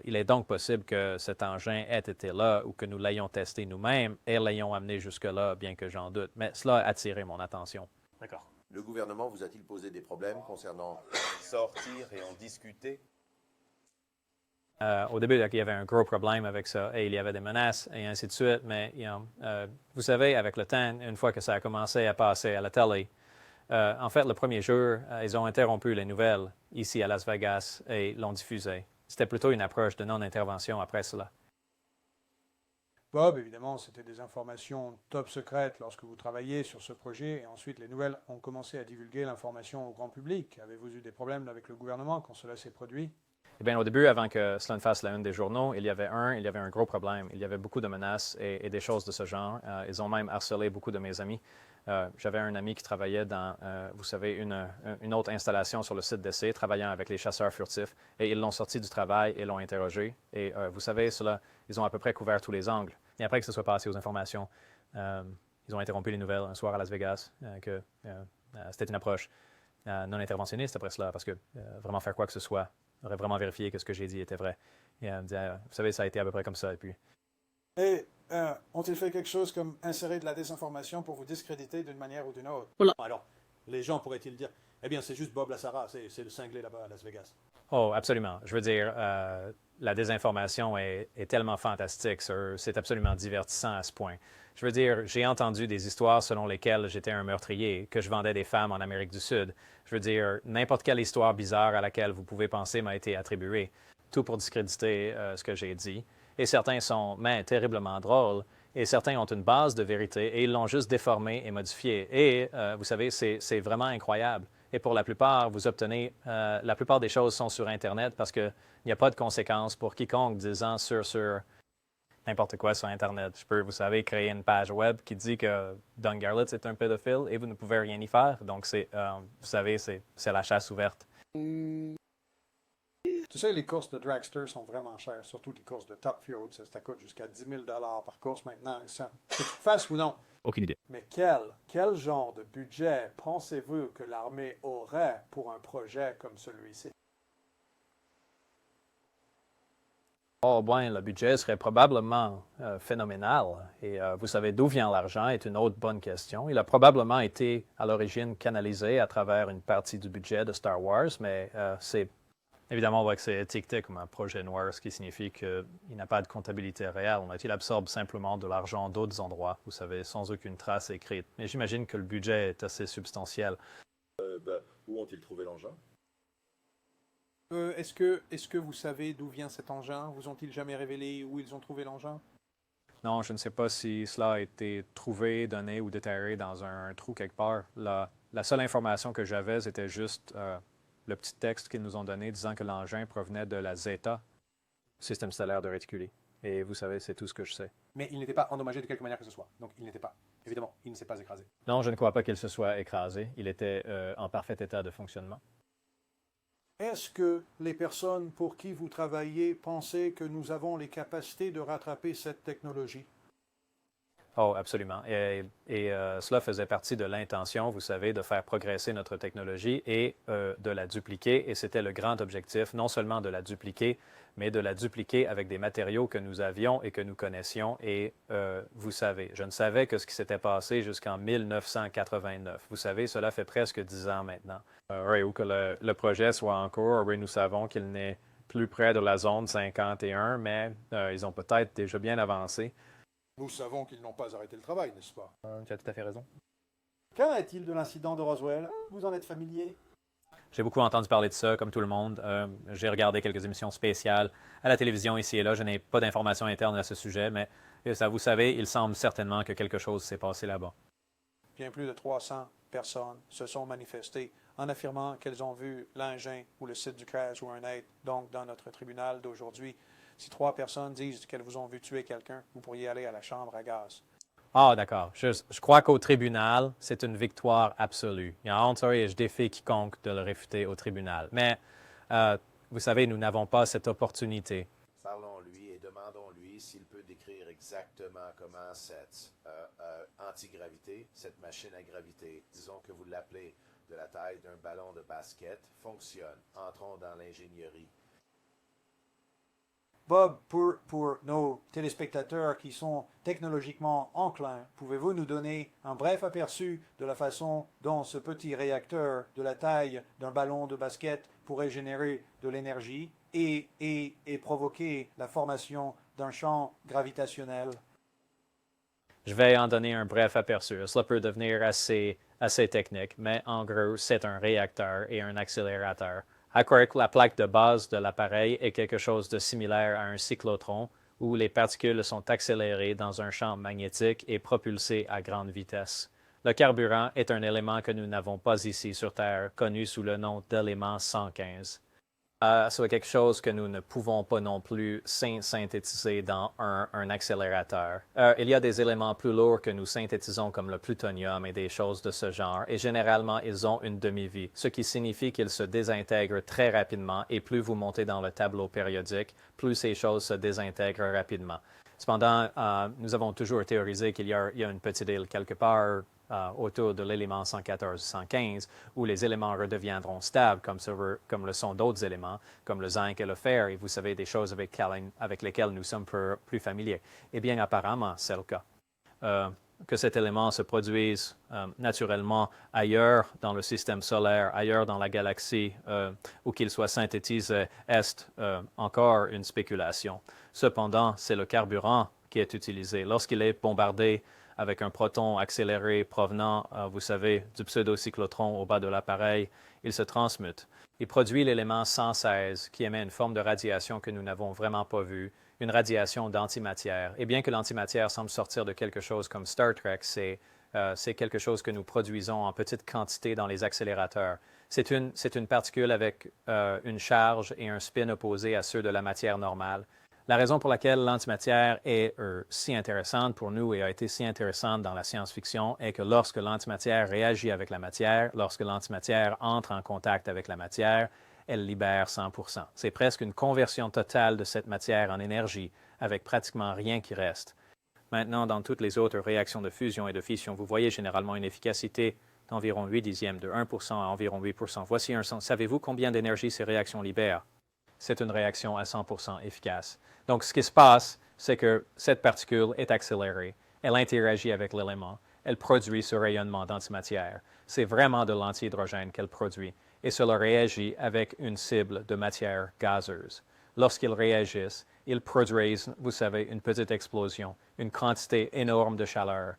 Il est donc possible que cet engin ait été là ou que nous l'ayons testé nous-mêmes et l'ayons amené jusque-là, bien que j'en doute. Mais cela a attiré mon attention. D'accord. Le gouvernement vous a-t-il posé des problèmes concernant Sortir et en discuter. Au début, il y avait un gros problème avec ça et il y avait des menaces et ainsi de suite. Mais vous savez, avec le temps, une fois que ça a commencé à passer à la télé, en fait, le premier jour, ils ont interrompu les nouvelles ici à Las Vegas et l'ont diffusé. C'était plutôt une approche de non-intervention après cela. Bob, évidemment, c'était des informations top secrètes lorsque vous travailliez sur ce projet et ensuite les nouvelles ont commencé à divulguer l'information au grand public. Avez-vous eu des problèmes avec le gouvernement quand cela s'est produit? Eh bien, au début, avant que cela ne fasse la une des journaux, il y avait un gros problème. Il y avait beaucoup de menaces et des choses de ce genre. Ils ont même harcelé beaucoup de mes amis. J'avais un ami qui travaillait dans, vous savez, une autre installation sur le site d'essai, travaillant avec les chasseurs furtifs. Et ils l'ont sorti du travail et l'ont interrogé. Et vous savez, ils ont à peu près couvert tous les angles. Et après que ce soit passé aux informations, ils ont interrompu les nouvelles un soir à Las Vegas, que c'était une approche non interventionniste après cela, parce que vraiment faire quoi que ce soit aurait vraiment vérifié que ce que j'ai dit était vrai. Et elle me disait, vous savez, ça a été à peu près comme ça. Et puis... Et ont-ils fait quelque chose comme insérer de la désinformation pour vous discréditer d'une manière ou d'une autre? Voilà. Alors, les gens pourraient-ils dire, eh bien, c'est juste Bob Lassara, c'est le cinglé là-bas à Las Vegas. Oh, absolument. Je veux dire, la désinformation est tellement fantastique. C'est absolument divertissant à ce point. Je veux dire, j'ai entendu des histoires selon lesquelles j'étais un meurtrier, que je vendais des femmes en Amérique du Sud. Je veux dire, n'importe quelle histoire bizarre à laquelle vous pouvez penser m'a été attribuée. Tout pour discréditer ce que j'ai dit. Et certains sont, terriblement drôles. Et certains ont une base de vérité et ils l'ont juste déformée et modifiée. Et vous savez, c'est vraiment incroyable. Et pour la plupart, vous obtenez, la plupart des choses sont sur Internet parce qu'il n'y a pas de conséquences pour quiconque disant sur n'importe quoi sur Internet. Je peux, vous savez, créer une page web qui dit que Don Garlitz est un pédophile et vous ne pouvez rien y faire. Donc, vous savez, c'est la chasse ouverte. Tu sais, les courses de dragster sont vraiment chères, surtout les courses de Top Fuel. Ça coûte jusqu'à 10 000 par course maintenant. Ça, que tu fasses ou non. Aucune idée. Mais quel genre de budget pensez-vous que l'armée aurait pour un projet comme celui-ci? Oh, bien, le budget serait probablement phénoménal. Et vous savez d'où vient l'argent est une autre bonne question. Il a probablement été à l'origine canalisé à travers une partie du budget de Star Wars, mais c'est évidemment, on voit que c'est étiqueté comme un projet noir, ce qui signifie qu'il n'a pas de comptabilité réelle. Il absorbe simplement de l'argent d'autres endroits, vous savez, sans aucune trace écrite. Mais j'imagine que le budget est assez substantiel. Où ont-ils trouvé l'engin? Est-ce que vous savez d'où vient cet engin? Vous ont-ils jamais révélé où ils ont trouvé l'engin? Non, je ne sais pas si cela a été trouvé, donné ou déterré dans un trou quelque part. La seule information que j'avais, c'était juste le petit texte qu'ils nous ont donné disant que l'engin provenait de la Zeta, système stellaire de réticulés. Et vous savez, c'est tout ce que je sais. Mais il n'était pas endommagé de quelque manière que ce soit. Donc il n'était pas. Évidemment, il ne s'est pas écrasé. Non, je ne crois pas qu'il se soit écrasé. Il était en parfait état de fonctionnement. Est-ce que les personnes pour qui vous travaillez pensaient que nous avons les capacités de rattraper cette technologie? Oh, absolument. Et cela faisait partie de l'intention, vous savez, de faire progresser notre technologie et de la dupliquer. Et c'était le grand objectif, non seulement de la dupliquer, mais de la dupliquer avec des matériaux que nous avions et que nous connaissions. Et vous savez, je ne savais que ce qui s'était passé jusqu'en 1989. Vous savez, cela fait presque 10 ans maintenant. Oui, ou que le projet soit en cours, oui, nous savons qu'il n'est plus près de la zone 51, mais ils ont peut-être déjà bien avancé. Nous savons qu'ils n'ont pas arrêté le travail, n'est-ce pas? Tu as tout à fait raison. Qu'en est-il de l'incident de Roswell? Vous en êtes familier? J'ai beaucoup entendu parler de ça, comme tout le monde. J'ai regardé quelques émissions spéciales à la télévision ici et là. Je n'ai pas d'informations internes à ce sujet, mais ça, vous savez, il semble certainement que quelque chose s'est passé là-bas. Bien plus de 300 personnes se sont manifestées en affirmant qu'elles ont vu l'engin ou le site du crash ou un être. Donc, dans notre tribunal d'aujourd'hui, si 3 personnes disent qu'elles vous ont vu tuer quelqu'un, vous pourriez aller à la chambre à gaz. Ah, d'accord. Je crois qu'au tribunal, c'est une victoire absolue. Et je défie quiconque de le réfuter au tribunal. Mais, vous savez, nous n'avons pas cette opportunité. Parlons-lui et demandons-lui s'il peut décrire exactement comment cette antigravité, cette machine à gravité, disons que vous l'appelez de la taille d'un ballon de basket, fonctionne. Entrons dans l'ingénierie. Bob, pour nos téléspectateurs qui sont technologiquement enclins, pouvez-vous nous donner un bref aperçu de la façon dont ce petit réacteur de la taille d'un ballon de basket pourrait générer de l'énergie et provoquer la formation d'un champ gravitationnel? Je vais en donner un bref aperçu. Cela peut devenir assez technique, mais en gros, c'est un réacteur et un accélérateur. À croire que la plaque de base de l'appareil est quelque chose de similaire à un cyclotron, où les particules sont accélérées dans un champ magnétique et propulsées à grande vitesse. Le carburant est un élément que nous n'avons pas ici sur Terre, connu sous le nom d'élément 115. C'est quelque chose que nous ne pouvons pas non plus synthétiser dans un accélérateur. Il y a des éléments plus lourds que nous synthétisons comme le plutonium et des choses de ce genre, et généralement, ils ont une demi-vie, ce qui signifie qu'ils se désintègrent très rapidement, et plus vous montez dans le tableau périodique, plus ces choses se désintègrent rapidement. Cependant, nous avons toujours théorisé qu'il y a une petite île quelque part autour de l'élément 114-115, où les éléments redeviendront stables, comme le sont d'autres éléments, comme le zinc et le fer, et vous savez, des choses avec lesquelles nous sommes plus familiers. Eh bien, apparemment, c'est le cas. Que cet élément se produise naturellement ailleurs dans le système solaire, ailleurs dans la galaxie, ou qu'il soit synthétisé, est encore une spéculation. Cependant, c'est le carburant qui est utilisé. Lorsqu'il est bombardé avec un proton accéléré provenant, vous savez, du pseudocyclotron au bas de l'appareil, il se transmute. Il produit l'élément 116 qui émet une forme de radiation que nous n'avons vraiment pas vue, une radiation d'antimatière. Et bien que l'antimatière semble sortir de quelque chose comme Star Trek, c'est quelque chose que nous produisons en petite quantité dans les accélérateurs. C'est une particule avec une charge et un spin opposé à ceux de la matière normale. La raison pour laquelle l'antimatière est si intéressante pour nous et a été si intéressante dans la science-fiction est que lorsque l'antimatière réagit avec la matière, lorsque l'antimatière entre en contact avec la matière, elle libère 100%. C'est presque une conversion totale de cette matière en énergie, avec pratiquement rien qui reste. Maintenant, dans toutes les autres réactions de fusion et de fission, vous voyez généralement une efficacité d'environ 8 dixièmes, de 1% à environ 8%. Voici un sens. Savez-vous combien d'énergie ces réactions libèrent? C'est une réaction à 100% efficace. Donc, ce qui se passe, c'est que cette particule est accélérée, elle interagit avec l'élément, elle produit ce rayonnement d'antimatière. C'est vraiment de l'antihydrogène qu'elle produit, et cela réagit avec une cible de matière gazeuse. Lorsqu'ils réagissent, ils produisent, vous savez, une petite explosion, une quantité énorme de chaleur.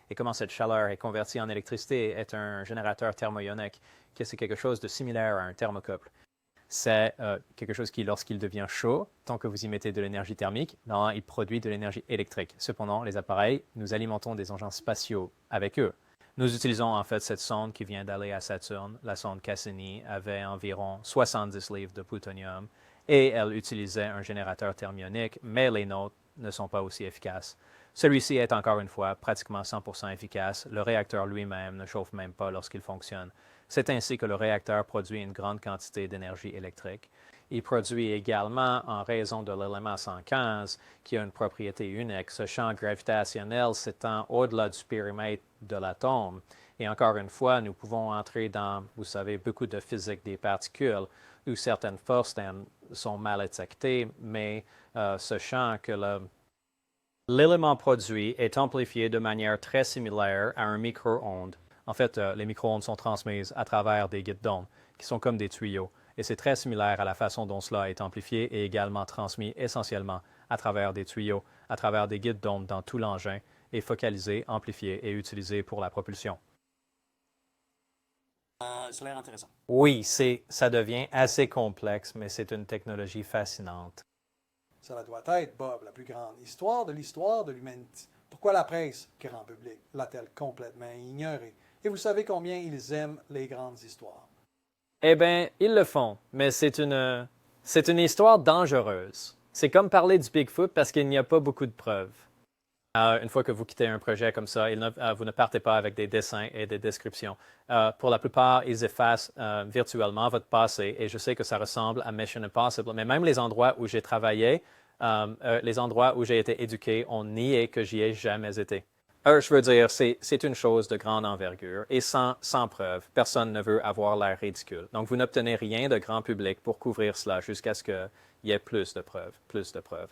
Et comment cette chaleur est convertie en électricité est un générateur thermoionique, qui est quelque chose de similaire à un thermocouple. c'est quelque chose qui, lorsqu'il devient chaud, tant que vous y mettez de l'énergie thermique, normalement, il produit de l'énergie électrique. Cependant, les appareils, nous alimentons des engins spatiaux avec eux. Nous utilisons en fait cette sonde qui vient d'aller à Saturne. La sonde Cassini avait environ 70 livres de plutonium et elle utilisait un générateur thermionique, mais les nôtres ne sont pas aussi efficaces. Celui-ci est encore une fois pratiquement 100% efficace. Le réacteur lui-même ne chauffe même pas lorsqu'il fonctionne. C'est ainsi que le réacteur produit une grande quantité d'énergie électrique. Il produit également, en raison de l'élément 115, qui a une propriété unique, ce champ gravitationnel s'étend au-delà du périmètre de l'atome. Et encore une fois, nous pouvons entrer dans, vous savez, beaucoup de physique des particules, où certaines forces sont mal étiquetées, mais ce champ que l'élément produit est amplifié de manière très similaire à un micro-ondes. En fait, les micro-ondes sont transmises à travers des guides d'ondes, qui sont comme des tuyaux. Et c'est très similaire à la façon dont cela est amplifié et également transmis essentiellement à travers des tuyaux, à travers des guides d'ondes dans tout l'engin, et focalisé, amplifié et utilisé pour la propulsion. Ça a l'air intéressant. Oui, ça devient assez complexe, mais c'est une technologie fascinante. Cela doit être, Bob, la plus grande histoire de l'humanité. Pourquoi la presse, grand public, l'a-t-elle complètement ignorée? Et vous savez combien ils aiment les grandes histoires. Eh bien, ils le font, mais c'est une histoire dangereuse. C'est comme parler du Bigfoot parce qu'il n'y a pas beaucoup de preuves. Une fois que vous quittez un projet comme ça, vous ne partez pas avec des dessins et des descriptions. Pour la plupart, ils effacent virtuellement votre passé et je sais que ça ressemble à Mission Impossible, mais même les endroits où j'ai travaillé, les endroits où j'ai été éduqué ont nié que j'y ai jamais été. Je veux dire, c'est une chose de grande envergure et sans preuve. Personne ne veut avoir l'air ridicule. Donc, vous n'obtenez rien de grand public pour couvrir cela jusqu'à ce qu'il y ait plus de preuves.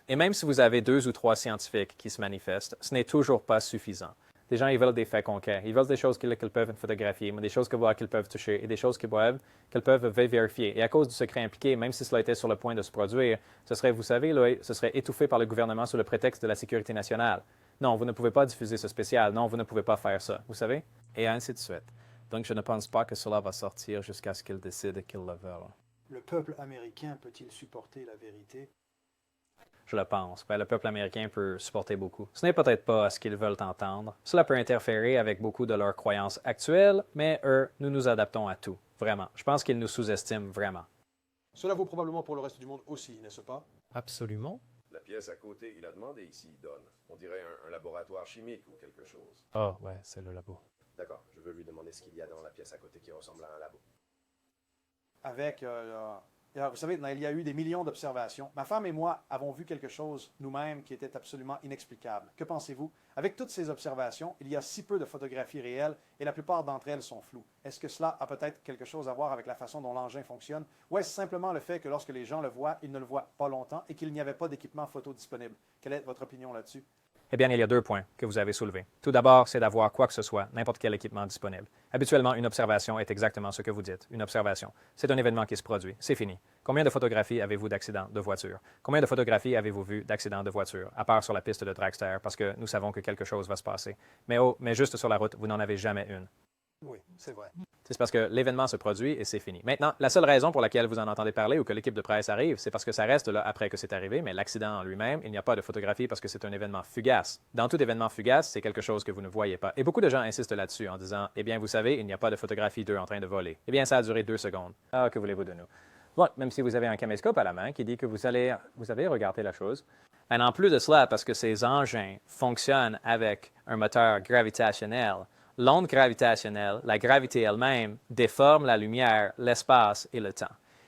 Et même si vous avez 2 ou 3 scientifiques qui se manifestent, ce n'est toujours pas suffisant. Les gens, ils veulent des faits concrets. Ils veulent des choses qu'ils peuvent photographier, mais des choses qu'ils peuvent toucher et des choses qu'ils peuvent vérifier. Et à cause du secret impliqué, même si cela était sur le point de se produire, ce serait, vous savez, là, ce serait étouffé par le gouvernement sous le prétexte de la sécurité nationale. Non, vous ne pouvez pas diffuser ce spécial. Non, vous ne pouvez pas faire ça. Vous savez? Et ainsi de suite. Donc, je ne pense pas que cela va sortir jusqu'à ce qu'ils décident qu'ils le veulent. Le peuple américain peut-il supporter la vérité? Je le pense. Le peuple américain peut supporter beaucoup. Ce n'est peut-être pas ce qu'ils veulent entendre. Cela peut interférer avec beaucoup de leurs croyances actuelles, mais eux, nous nous adaptons à tout. Vraiment. Je pense qu'ils nous sous-estiment vraiment. Cela vaut probablement pour le reste du monde aussi, n'est-ce pas? Absolument. La pièce à côté, il a demandé ici, il donne. On dirait un laboratoire chimique ou quelque chose. Ah, ouais, c'est le labo. D'accord, je veux lui demander ce qu'il y a dans la pièce à côté qui ressemble à un labo. Avec, vous savez, il y a eu des millions d'observations. Ma femme et moi avons vu quelque chose nous-mêmes qui était absolument inexplicable. Que pensez-vous? Avec toutes ces observations, il y a si peu de photographies réelles et la plupart d'entre elles sont floues. Est-ce que cela a peut-être quelque chose à voir avec la façon dont l'engin fonctionne? Ou est-ce simplement le fait que lorsque les gens le voient, ils ne le voient pas longtemps et qu'il n'y avait pas d'équipement photo disponible? Quelle est votre opinion là-dessus? Eh bien, il y a 2 points que vous avez soulevés. Tout d'abord, c'est d'avoir quoi que ce soit, n'importe quel équipement disponible. Habituellement, une observation est exactement ce que vous dites, une observation. C'est un événement qui se produit, c'est fini. Combien de photographies avez-vous d'accidents de voiture? Combien de photographies avez-vous vu d'accidents de voiture, à part sur la piste de dragster, parce que nous savons que quelque chose va se passer. Mais juste sur la route, vous n'en avez jamais une. Oui, c'est vrai. C'est parce que l'événement se produit et c'est fini. Maintenant, la seule raison pour laquelle vous en entendez parler ou que l'équipe de presse arrive, c'est parce que ça reste là après que c'est arrivé, mais l'accident en lui-même, il n'y a pas de photographie parce que c'est un événement fugace. Dans tout événement fugace, c'est quelque chose que vous ne voyez pas. Et beaucoup de gens insistent là-dessus en disant, eh bien, vous savez, il n'y a pas de photographie d'eux en train de voler. Eh bien, ça a duré 2 secondes. Ah, que voulez-vous de nous? Bon, même si vous avez un caméscope à la main qui dit que vous avez regardé la chose. Et en plus de cela, parce que ces engins fonctionnent avec un moteur gravitationnel, l'onde gravitationnelle, la gravité elle-même, déforme la lumière, l'espace et le temps.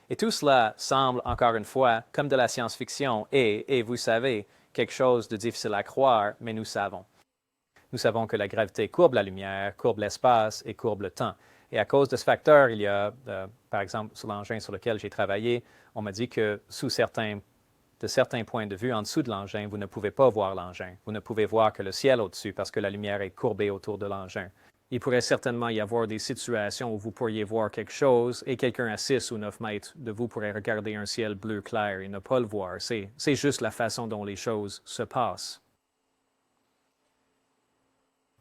Et tout cela semble, encore une fois, comme de la science-fiction et vous savez, quelque chose de difficile à croire, mais nous savons. Nous savons que la gravité courbe la lumière, courbe l'espace et courbe le temps. Et à cause de ce facteur, il y a, par exemple, sur l'engin sur lequel j'ai travaillé, on m'a dit que de certains points de vue en dessous de l'engin, vous ne pouvez pas voir l'engin. Vous ne pouvez voir que le ciel au-dessus parce que la lumière est courbée autour de l'engin. Il pourrait certainement y avoir des situations où vous pourriez voir quelque chose et quelqu'un à 6 ou 9 mètres de vous pourrait regarder un ciel bleu clair et ne pas le voir. C'est juste la façon dont les choses se passent.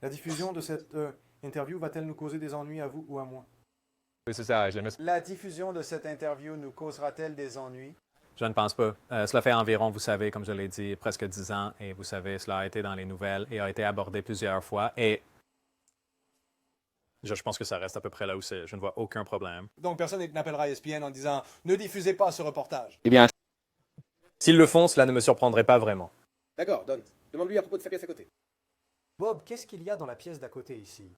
La diffusion de cette interview va-t-elle nous causer des ennuis à vous ou à moi? Oui, c'est ça, je l'aimais. La diffusion de cette interview nous causera-t-elle des ennuis? Je ne pense pas. Cela fait environ, vous savez, comme je l'ai dit, presque 10 ans, et vous savez, cela a été dans les nouvelles et a été abordé plusieurs fois, et je pense que ça reste à peu près là où c'est. Je ne vois aucun problème. Donc, personne n'appellera ESPN en disant « Ne diffusez pas ce reportage ». Eh bien, s'ils le font, cela ne me surprendrait pas vraiment. D'accord, Don. Demande-lui à propos de sa pièce à côté. Bob, qu'est-ce qu'il y a dans la pièce d'à côté ici?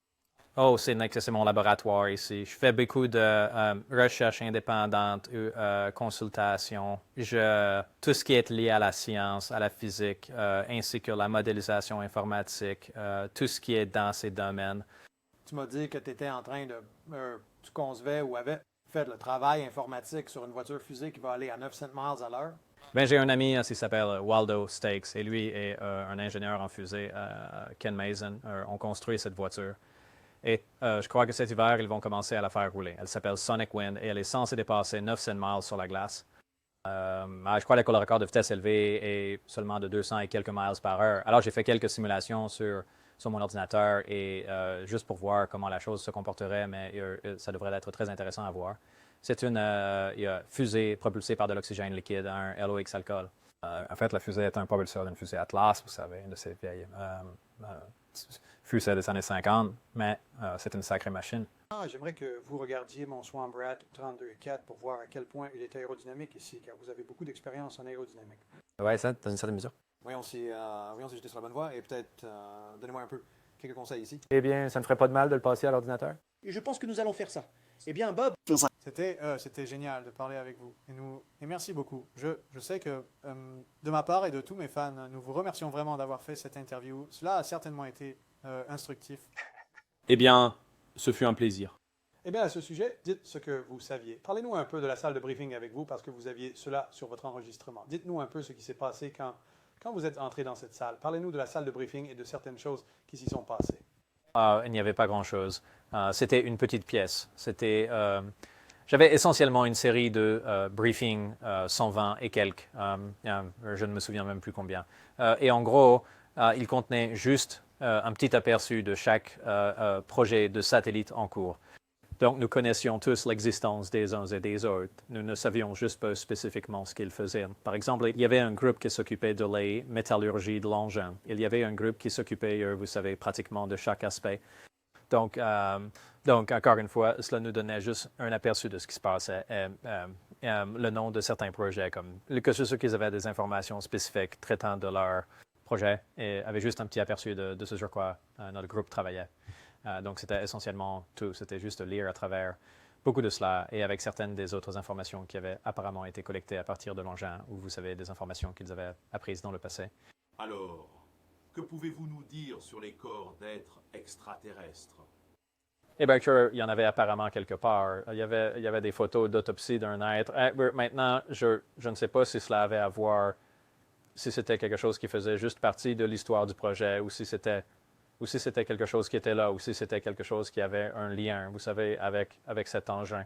Oh, c'est mon laboratoire ici. Je fais beaucoup de recherche indépendante, consultation. Tout ce qui est lié à la science, à la physique, ainsi que la modélisation informatique, tout ce qui est dans ces domaines. Tu m'as dit que tu étais en train de... tu concevais ou avais fait le travail informatique sur une voiture fusée qui va aller à 900 miles à l'heure. Ben, j'ai un ami qui s'appelle Waldo Stakes et lui est un ingénieur en fusée, Ken Mason. On construit cette voiture. Et je crois que cet hiver, ils vont commencer à la faire rouler. Elle s'appelle Sonic Wind et elle est censée dépasser 900 miles sur la glace. Je crois que le record de vitesse élevé est seulement de 200 et quelques miles par heure. Alors, j'ai fait quelques simulations sur mon ordinateur et juste pour voir comment la chose se comporterait, mais ça devrait être très intéressant à voir. C'est une fusée propulsée par de l'oxygène liquide, un LOX alcool. En fait, la fusée est un propulseur d'une fusée Atlas, vous savez, une de ces vieilles fusées des années 50, mais c'est une sacrée machine. J'aimerais que vous regardiez mon Swamp Rat 32.4 pour voir à quel point il est aérodynamique ici, car vous avez beaucoup d'expérience en aérodynamique. Ouais, ça, dans une certaine mesure. Voyons si j'étais sur la bonne voie et peut-être donnez-moi un peu quelques conseils ici. Eh bien, ça ne ferait pas de mal de le passer à l'ordinateur? Et je pense que nous allons faire ça. Eh bien, Bob... C'était génial de parler avec vous. Et merci beaucoup. Je sais que de ma part et de tous mes fans, nous vous remercions vraiment d'avoir fait cette interview. Cela a certainement été instructif. Eh bien, ce fut un plaisir. Eh bien, à ce sujet, dites ce que vous saviez. Parlez-nous un peu de la salle de briefing avec vous parce que vous aviez cela sur votre enregistrement. Dites-nous un peu ce qui s'est passé quand vous êtes entré dans cette salle. Parlez-nous de la salle de briefing et de certaines choses qui s'y sont passées. Il n'y avait pas grand-chose. C'était une petite pièce. J'avais essentiellement une série de briefings, 120 et quelques. Je ne me souviens même plus combien. Et en gros, ils contenaient juste un petit aperçu de chaque projet de satellite en cours. Donc, nous connaissions tous l'existence des uns et des autres. Nous ne savions juste pas spécifiquement ce qu'ils faisaient. Par exemple, il y avait un groupe qui s'occupait de la métallurgie de l'engin. Il y avait un groupe qui s'occupait, vous savez, pratiquement de chaque aspect. Donc, encore une fois, cela nous donnait juste un aperçu de ce qui se passait. Le nom de certains projets, comme que ceux qui avaient des informations spécifiques traitant de leur projet, et avaient juste un petit aperçu de ce sur quoi notre groupe travaillait. Donc, c'était essentiellement tout. C'était juste lire à travers beaucoup de cela et avec certaines des autres informations qui avaient apparemment été collectées à partir de l'engin ou vous savez, des informations qu'ils avaient apprises dans le passé. Alors, que pouvez-vous nous dire sur les corps d'êtres extraterrestres? Eh bien, il y en avait apparemment quelque part. Il y avait des photos d'autopsie d'un être. Maintenant, je ne sais pas si cela avait à voir, si c'était quelque chose qui faisait juste partie de l'histoire du projet ou si c'était quelque chose qui était là, ou si c'était quelque chose qui avait un lien, vous savez, avec cet engin.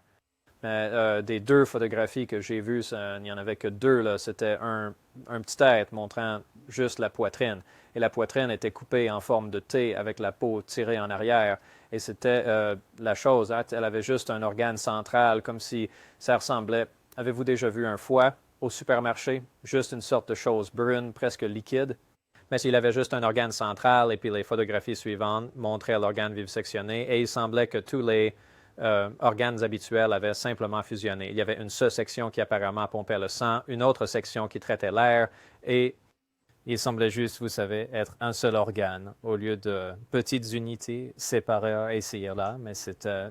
Mais des deux photographies que j'ai vues, il n'y en avait que deux, là. C'était un petit être montrant juste la poitrine. Et la poitrine était coupée en forme de T avec la peau tirée en arrière. Et c'était la chose, hein, elle avait juste un organe central, comme si ça ressemblait... Avez-vous déjà vu un foie au supermarché? Juste une sorte de chose brune, presque liquide. Mais il avait juste un organe central et puis les photographies suivantes montraient l'organe vivisectionné et il semblait que tous les organes habituels avaient simplement fusionné. Il y avait une seule section qui apparemment pompait le sang, une autre section qui traitait l'air et il semblait juste, vous savez, être un seul organe au lieu de petites unités séparées ici et là. Mais c'était...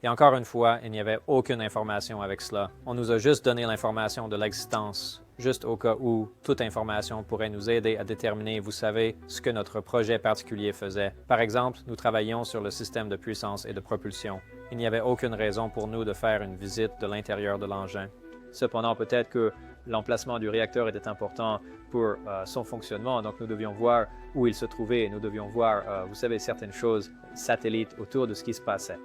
Et encore une fois, il n'y avait aucune information avec cela. On nous a juste donné l'information de l'existence, juste au cas où toute information pourrait nous aider à déterminer, vous savez, ce que notre projet particulier faisait. Par exemple, nous travaillions sur le système de puissance et de propulsion. Il n'y avait aucune raison pour nous de faire une visite de l'intérieur de l'engin. Cependant, peut-être que l'emplacement du réacteur était important pour son fonctionnement, donc nous devions voir où il se trouvait, nous devions voir, vous savez, certaines choses, satellites autour de ce qui se passait.